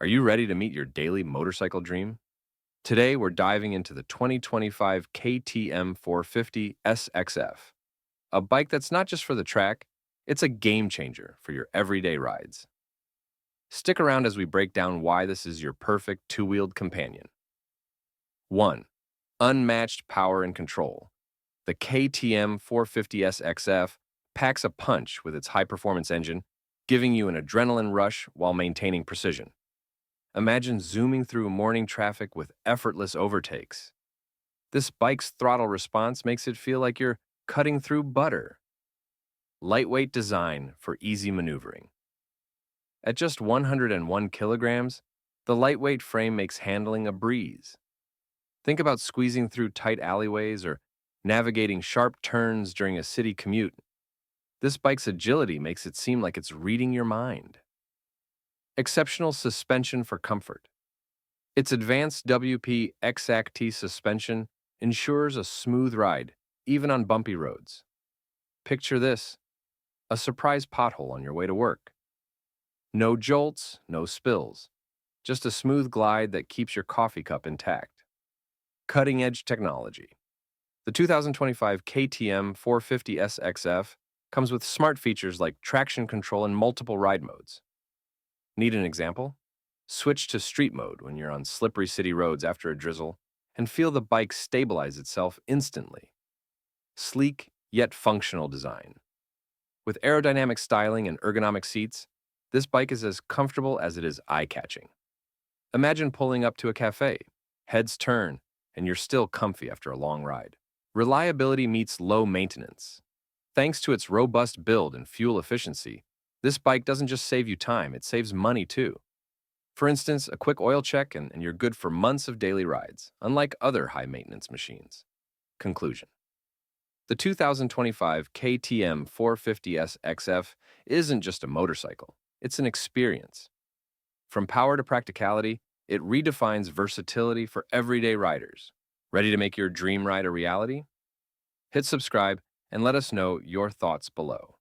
Are you ready to meet your daily motorcycle dream? Today, we're diving into the 2025 KTM 450 SXF, a bike that's not just for the track, it's a game changer for your everyday rides. Stick around as we break down why this is your perfect two-wheeled companion. 1. Unmatched power and control. The KTM 450 SXF packs a punch with its high-performance engine, giving you an adrenaline rush while maintaining precision. Imagine zooming through morning traffic with effortless overtakes. This bike's throttle response makes it feel like you're cutting through butter. Lightweight design for easy maneuvering. At just 101 kilograms, the lightweight frame makes handling a breeze. Think about squeezing through tight alleyways or navigating sharp turns during a city commute. This bike's agility makes it seem like it's reading your mind. Exceptional suspension for comfort. Its advanced WP X-Acti suspension ensures a smooth ride, even on bumpy roads. Picture this, a surprise pothole on your way to work. No jolts, no spills, just a smooth glide that keeps your coffee cup intact. Cutting-edge technology. The 2025 KTM 450 SXF comes with smart features like traction control and multiple ride modes. Need an example? Switch to street mode when you're on slippery city roads after a drizzle and feel the bike stabilize itself instantly. Sleek yet functional design. With aerodynamic styling and ergonomic seats, this bike is as comfortable as it is eye-catching. Imagine pulling up to a cafe, heads turn, and you're still comfy after a long ride. Reliability meets low maintenance. Thanks to its robust build and fuel efficiency, this bike doesn't just save you time, it saves money too. For instance, a quick oil check and you're good for months of daily rides, unlike other high-maintenance machines. Conclusion. The 2025 KTM 450S XF isn't just a motorcycle, it's an experience. From power to practicality, it redefines versatility for everyday riders. Ready to make your dream ride a reality? Hit subscribe and let us know your thoughts below.